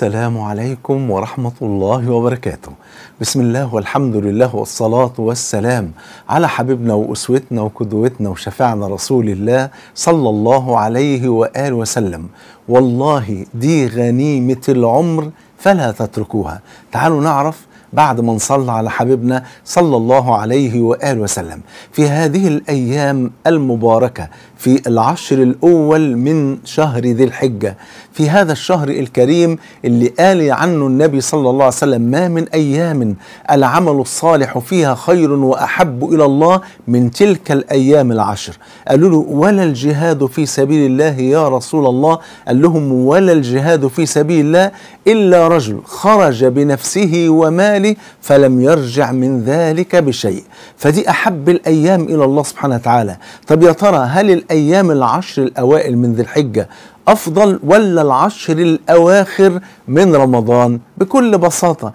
السلام عليكم ورحمة الله وبركاته. بسم الله والحمد لله والصلاة والسلام على حبيبنا وأسوتنا وقدوتنا وشفيعنا رسول الله صلى الله عليه وآله وسلم. والله دي غنيمة العمر فلا تتركوها. تعالوا نعرف بعد ما نصلى على حبيبنا صلى الله عليه وآله وسلم في هذه الأيام المباركة في العشر الأول من شهر ذي الحجة، في هذا الشهر الكريم اللي قال عنه النبي صلى الله عليه وسلم: ما من أيام العمل الصالح فيها خير وأحب إلى الله من تلك الأيام العشر. قالوا له: ولا الجهاد في سبيل الله يا رسول الله؟ قال لهم: ولا الجهاد في سبيل الله إلا رجل خرج بنفسه وماله فلم يرجع من ذلك بشيء. فدي أحب الأيام إلى الله سبحانه وتعالى. طب يا ترى هل الأيام العشر الأوائل من ذي الحجة أفضل ولا العشر الأواخر من رمضان؟ بكل بساطة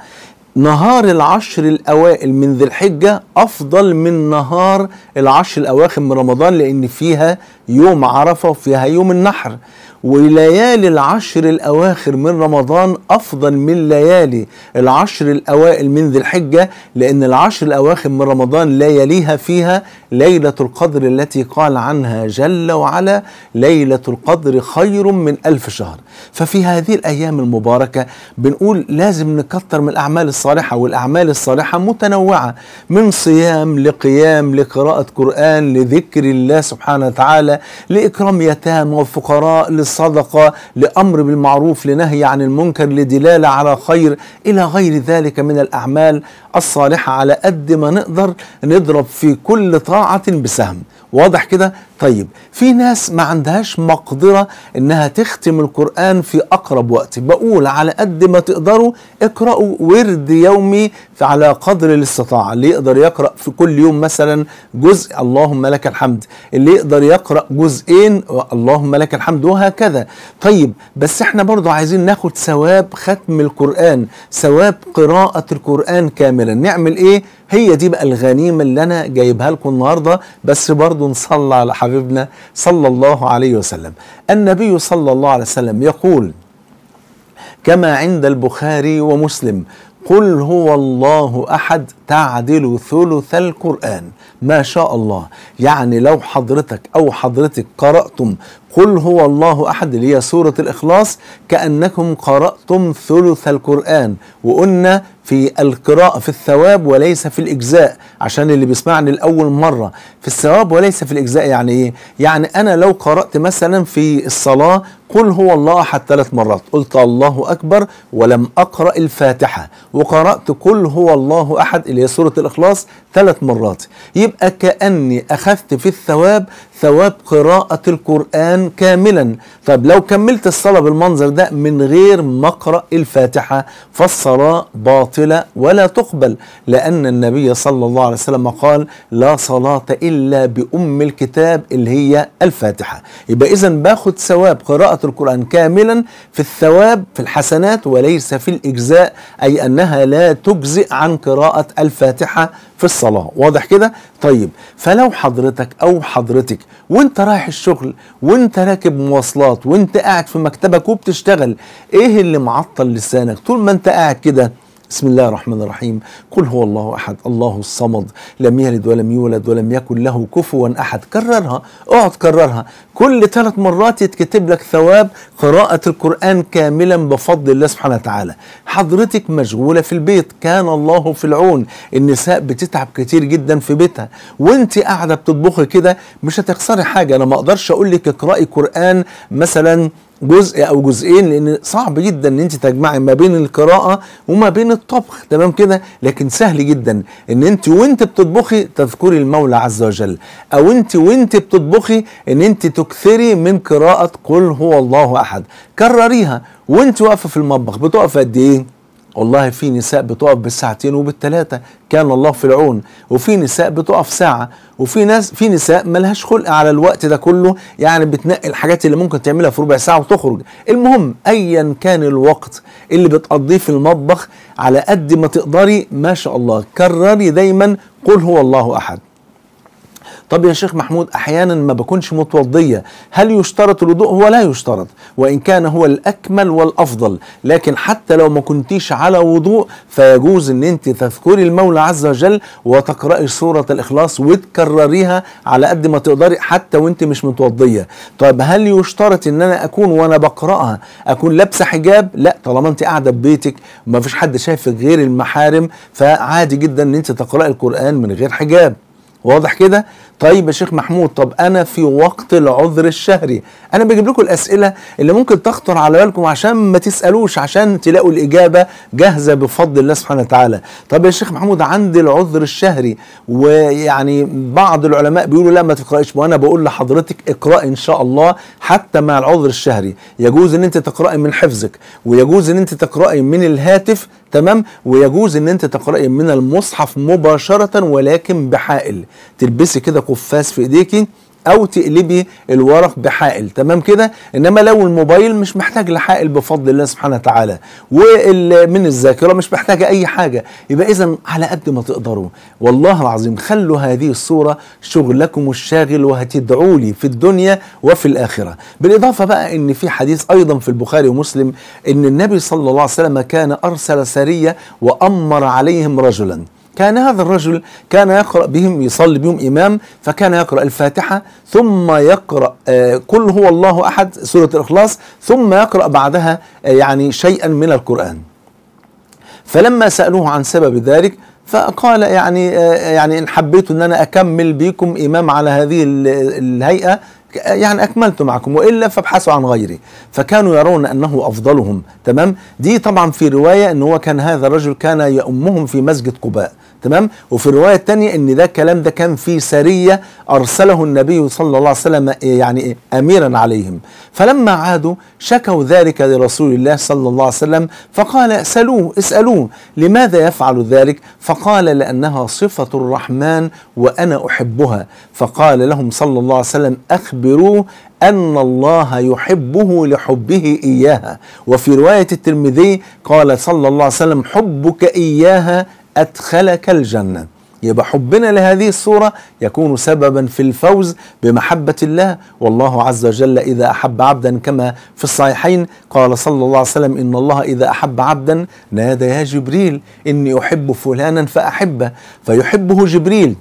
نهار العشر الأوائل من ذي الحجة أفضل من نهار العشر الأواخر من رمضان، لأن فيها يوم عرفة وفيها يوم النحر. وليالي العشر الأواخر من رمضان أفضل من ليالي العشر الأوائل من ذي الحجة، لأن العشر الأواخر من رمضان لا يليها فيها ليلة القدر التي قال عنها جل وعلا: ليلة القدر خير من 1000 شهر. ففي هذه الأيام المباركة بنقول لازم نكتر من الأعمال الصالحة، والأعمال الصالحة متنوعة، من صيام لقيام لقراءة قرآن لذكر الله سبحانه وتعالى لإكرام يتامى وفقراء للصدقة لأمر بالمعروف لنهي عن المنكر لدلالة على خير إلى غير ذلك من الأعمال الصالحة. على قد ما نقدر نضرب في كل طاعة بسهم. واضح كده؟ طيب في ناس ما عندهاش مقدرة انها تختم القرآن في اقرب وقت. بقول على قد ما تقدروا اقرأوا ورد يومي على قدر الاستطاعة. اللي يقدر يقرأ في كل يوم مثلا جزء اللهم لك الحمد، اللي يقدر يقرأ جزئين اللهم لك الحمد، وهكذا. طيب بس احنا برضو عايزين ناخد ثواب ختم القرآن، ثواب قراءة القرآن كاملا. نعمل ايه؟ هي دي بقى الغنيمة اللي انا جايبها لكم النهاردة. بس برضو نصلى على حبيبنا صلى الله عليه وسلم. النبي صلى الله عليه وسلم يقول كما عند البخاري ومسلم: قل هو الله أحد تعدل ثلث القرآن. ما شاء الله. يعني لو حضرتك أو حضرتك قرأتم قل هو الله أحد اللي هي سورة الإخلاص كأنكم قرأتم ثلث القرآن. وقلنا في القراءة في الثواب وليس في الإجزاء، عشان اللي بيسمعني لأول مرة، في الثواب وليس في الإجزاء يعني إيه؟ يعني أنا لو قرأت مثلا في الصلاة قل هو الله أحد 3 مرات، قلت الله أكبر ولم أقرأ الفاتحة، وقرأت قل هو الله أحد اللي هي سورة الإخلاص 3 مرات، يبقى كأني أخذت في الثواب ثواب قراءة القرآن كاملا. طب لو كملت الصلاة بالمنظر ده من غير ما أقرأ الفاتحة فالصلاة باطلة ولا تقبل، لأن النبي صلى الله عليه وسلم قال: لا صلاة إلا بأم الكتاب اللي هي الفاتحة. يبقى إذن باخد ثواب قراءة القرآن كاملا في الثواب في الحسنات وليس في الإجزاء، أي أنها لا تجزئ عن قراءة الفاتحة في الصلاة. واضح كده؟ طيب فلو حضرتك أو حضرتك وانت رايح الشغل وانت راكب مواصلات وانت قاعد في مكتبك وبتشتغل، ايه اللي معطل لسانك طول ما انت قاعد كده؟ بسم الله الرحمن الرحيم. قل هو الله أحد الله الصمد لم يلد ولم يولد ولم يكن له كفوا أحد. كررها، اقعد كررها كل 3 مرات يتكتب لك ثواب قراءة القرآن كاملا بفضل الله سبحانه وتعالى. حضرتك مشغولة في البيت، كان الله في العون. النساء بتتعب كتير جدا في بيتها، وانت قاعدة بتطبخي كده مش هتخسري حاجة. انا ما اقدرش اقول لك اقرأي قرآن مثلا جزء او جزئين، لان صعب جدا ان انت تجمعي ما بين القراءة وما بين الطبخ، تمام كده؟ لكن سهل جدا ان انت وانت بتطبخي تذكري المولى عز وجل، او انت وانت بتطبخي ان انت تكثري من قراءة قل هو الله احد. كرريها وانت واقفة في المطبخ. بتقف قد ايه؟ والله في نساء بتقف بالساعتين وبال3، كان الله في العون. وفي نساء بتقف ساعة، وفي نساء ملهاش خلق على الوقت ده كله، يعني بتنقي الحاجات اللي ممكن تعملها في ربع ساعة وتخرج. المهم ايا كان الوقت اللي بتقضيه في المطبخ على قد ما تقدري ما شاء الله كرري دايما قل هو الله احد. طب يا شيخ محمود أحيانا ما بكونش متوضية، هل يشترط الوضوء؟ هو لا يشترط، وإن كان هو الأكمل والأفضل، لكن حتى لو ما كنتيش على وضوء فيجوز أن أنت تذكري المولى عز وجل وتقرأي سورة الإخلاص وتكرريها على قد ما تقدري حتى وأنت مش متوضية. طيب هل يشترط أن أنا أكون وأنا بقرأها أكون لابسة حجاب؟ لا، طالما أنت قاعدة في بيتك وما فيش حد شايفك غير المحارم فعادي جدا أن أنت تقرأي القرآن من غير حجاب. واضح كده؟ طيب يا شيخ محمود، طب أنا في وقت العذر الشهري، أنا بجيب لكم الأسئلة اللي ممكن تخطر على بالكم عشان ما تسألوش، عشان تلاقوا الإجابة جاهزة بفضل الله سبحانه وتعالى. طب يا شيخ محمود عندي العذر الشهري، ويعني بعض العلماء بيقولوا لا ما تقرأيش، وأنا بقول لحضرتك اقرأي إن شاء الله حتى مع العذر الشهري. يجوز إن أنت تقرأي من حفظك، ويجوز إن أنت تقرأي من الهاتف، تمام، ويجوز إن أنت تقرأي من المصحف مباشرة ولكن بحائل، تلبسي كده قفاز في ايديكي او تقلبي الورق بحائل، تمام كده. انما لو الموبايل مش محتاج لحائل بفضل الله سبحانه وتعالى، ومن الذاكره مش محتاجه اي حاجه، يبقى اذا على قد ما تقدروا والله العظيم خلوا هذه الصوره شغلكم الشاغل، وهتدعوا لي في الدنيا وفي الاخره. بالاضافه بقى ان في حديث ايضا في البخاري ومسلم ان النبي صلى الله عليه وسلم كان ارسل سريه وامر عليهم رجلا، كان هذا الرجل كان يقرأ بهم، يصلي بهم إمام، فكان يقرأ الفاتحة ثم يقرأ قل هو الله أحد سورة الإخلاص، ثم يقرأ بعدها يعني شيئا من القرآن. فلما سألوه عن سبب ذلك فقال يعني إن حبيت أن أنا أكمل بكم إمام على هذه الهيئة يعني أكملت معكم، وإلا فابحثوا عن غيري. فكانوا يرون أنه أفضلهم، تمام. دي طبعا في رواية أن هو كان هذا الرجل كان يؤمهم في مسجد قباء، تمام. وفي الرواية الثانية أن ده الكلام ده كان في سرية أرسله النبي صلى الله عليه وسلم يعني أميرا عليهم. فلما عادوا شكوا ذلك لرسول الله صلى الله عليه وسلم، فقال اسألوه لماذا يفعل ذلك؟ فقال لأنها صفة الرحمن وأنا أحبها. فقال لهم صلى الله عليه وسلم أخبروه أن الله يحبه لحبه إياها. وفي رواية الترمذي قال صلى الله عليه وسلم حبك إياها أدخلك الجنة. يبقى حبنا لهذه الصورة يكون سببا في الفوز بمحبة الله. والله عز وجل إذا أحب عبدا كما في الصحيحين قال صلى الله عليه وسلم إن الله إذا أحب عبدا نادى يا جبريل إني أحب فلانا فأحبه، فيحبه جبريل،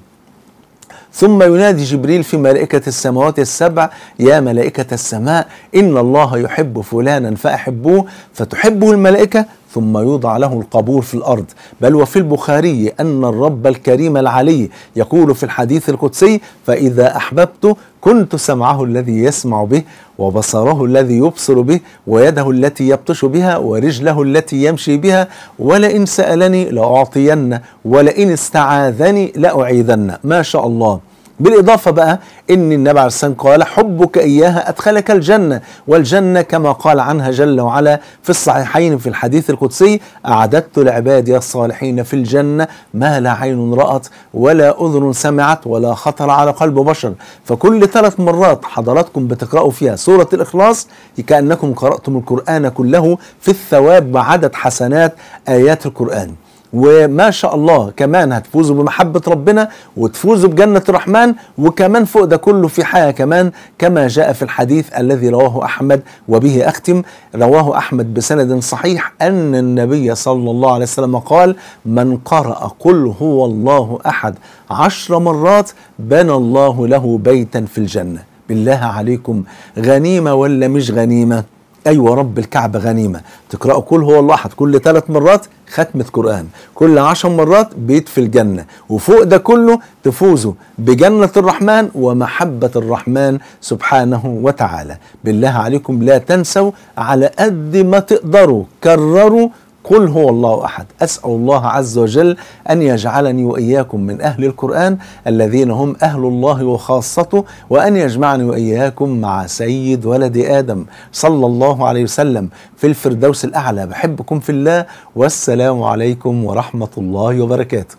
ثم ينادي جبريل في ملائكة السماوات السبع يا ملائكة السماء إن الله يحب فلانا فأحبوه، فتحبه الملائكة ثم يوضع له القبول في الأرض. بل وفي البخاري أن الرب الكريم العلي يقول في الحديث القدسي فإذا أحببت كنت سمعه الذي يسمع به، وبصره الذي يبصر به، ويده التي يبطش بها، ورجله التي يمشي بها، ولئن سألني لأعطين، ولئن استعاذني لأعيذن. ما شاء الله. بالإضافة بقى إن النبي عليه الصلاة والسلام قال حبك إياها أدخلك الجنة، والجنة كما قال عنها جل وعلا في الصحيحين في الحديث القدسي أعددت لعبادي الصالحين في الجنة ما لا عين رأت ولا أذن سمعت ولا خطر على قلب بشر. فكل 3 مرات حضراتكم بتقرأوا فيها سورة الإخلاص كأنكم قرأتم القرآن كله في الثواب وعدد حسنات آيات القرآن. وما شاء الله كمان هتفوزوا بمحبة ربنا وتفوزوا بجنة الرحمن. وكمان فوق ده كله في حاجة كمان كما جاء في الحديث الذي رواه أحمد، وبه أختم، رواه أحمد بسند صحيح أن النبي صلى الله عليه وسلم قال من قرأ قل هو الله أحد 10 مرات بنى الله له بيتا في الجنة. بالله عليكم غنيمة ولا مش غنيمة؟ أيوة رب الكعبة غنيمة. تقرأوا قل هو الله أحد كل 3 مرات ختمة قرآن، كل 10 مرات بيت في الجنة، وفوق ده كله تفوزوا بجنة الرحمن ومحبة الرحمن سبحانه وتعالى. بالله عليكم لا تنسوا على قد ما تقدروا كرروا قل هو الله أحد. أسأل الله عز وجل أن يجعلني وإياكم من أهل القرآن الذين هم أهل الله وخاصته، وأن يجمعني وإياكم مع سيد ولد آدم صلى الله عليه وسلم في الفردوس الأعلى. بحبكم في الله، والسلام عليكم ورحمة الله وبركاته.